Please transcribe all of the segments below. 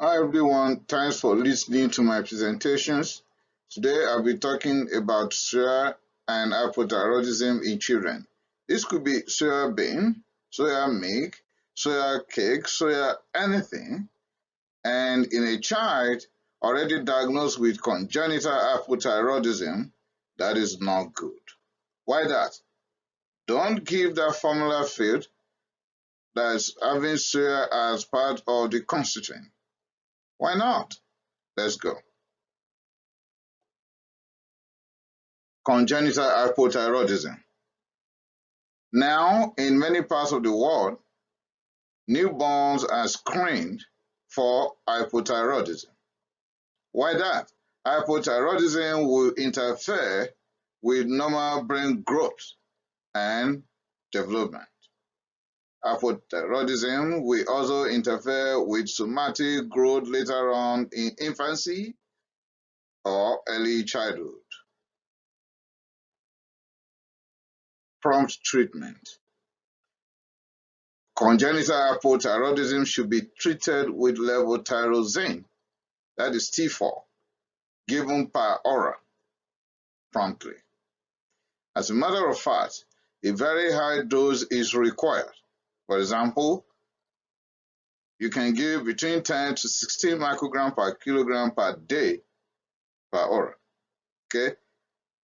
Hi everyone, thanks for listening to my presentations. Today I'll be talking about soya and hypothyroidism in children. This could be soya bean, soya milk, soya cake, soya anything, and in a child already diagnosed with congenital hypothyroidism, that is not good. Why that? Don't give that formula field that is having soya as part of the constituent. Why not? Let's go. Congenital hypothyroidism. Now, in many parts of the world, newborns are screened for hypothyroidism. Why that? Hypothyroidism will interfere with normal brain growth and development. Hypothyroidism will also interfere with somatic growth later on in infancy or early childhood. Prompt treatment. Congenital hypothyroidism should be treated with levothyroxine, that is T4, given per oral promptly. As a matter of fact, a very high dose is required. For example, you can give between 10 to 16 micrograms per kilogram per day per oral. Okay?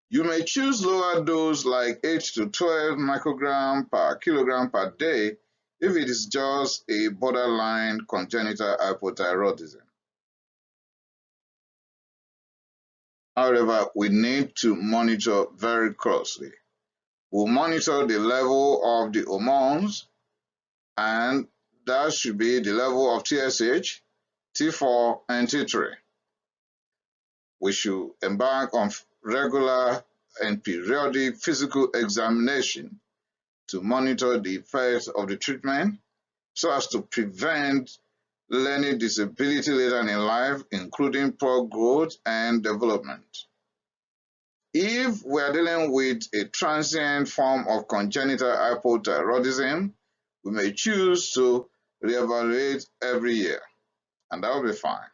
You may choose lower dose like 8 to 12 micrograms per kilogram per day if it is just a borderline congenital hypothyroidism. However, we need to monitor very closely. We'll monitor the level of the hormones, and that should be the level of TSH, T4, and T3. We should embark on regular and periodic physical examination to monitor the effects of the treatment so as to prevent learning disability later in life, including poor growth and development. If we are dealing with a transient form of congenital hypothyroidism, we may choose to reevaluate every year, and that will be fine.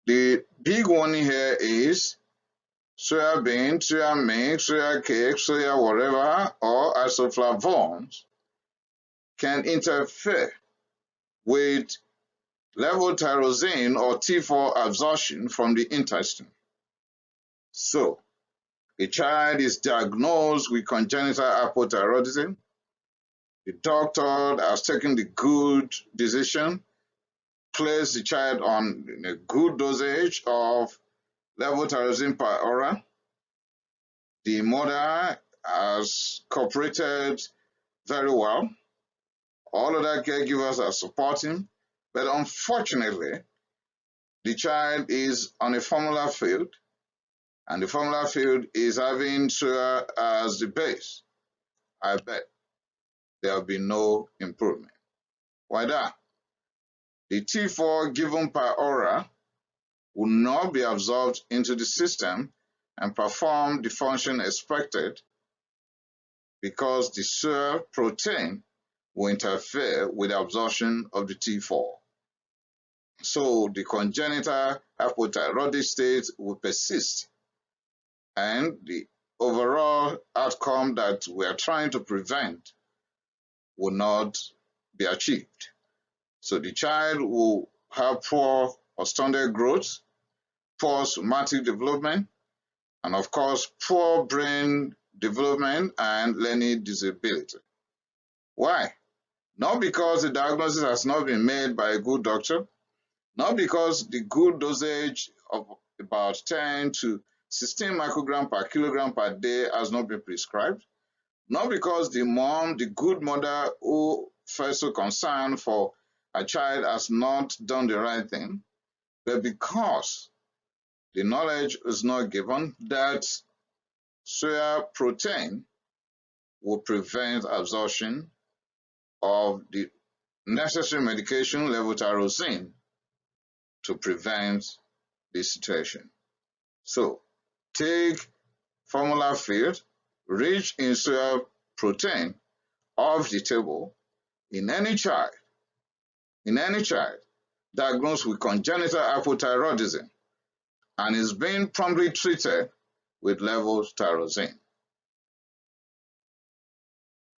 The big one here is soya bean, soya milk, soya cake, soya whatever, or isoflavones can interfere with levothyroxine or T4 absorption from the intestine. So, a child is diagnosed with congenital hypothyroidism. The doctor has taken the good decision, placed the child on a good dosage of levothyroxine per oral. The mother has cooperated very well. All other caregivers are supporting, but unfortunately, the child is on a formula field, and the formula field is having soya as the base. I bet there will be no improvement. Why that? The T4 given per oral will not be absorbed into the system and perform the function expected because the SOY protein will interfere with the absorption of the T4. So the congenital hypothyroid state will persist, and the overall outcome that we are trying to prevent will not be achieved. So the child will have poor or stunted growth, poor somatic development, and of course, poor brain development and learning disability. Why? Not because the diagnosis has not been made by a good doctor, not because the good dosage of about 10 to 16 micrograms per kilogram per day has not been prescribed, not because the mom, the good mother who felt so concerned for a child has not done the right thing, but because the knowledge is not given that soya protein will prevent absorption of the necessary medication levothyroxine to prevent this situation. So take formula field rich in soya protein off the table in any child in any child diagnosed with congenital hypothyroidism and is being promptly treated with levothyroxine.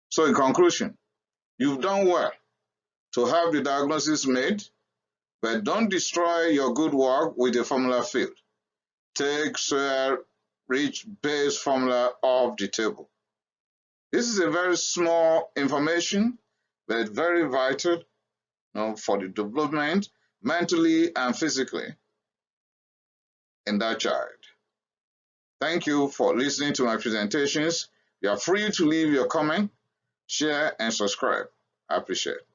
So in conclusion, you've done well to have the diagnosis made, but don't destroy your good work with a formula field. Take soya-rich base formula off the table. This is a very small information, but very vital, for the development mentally and physically in that child. Thank you for listening to my presentations. You are free to leave your comment, share, and subscribe. I appreciate it.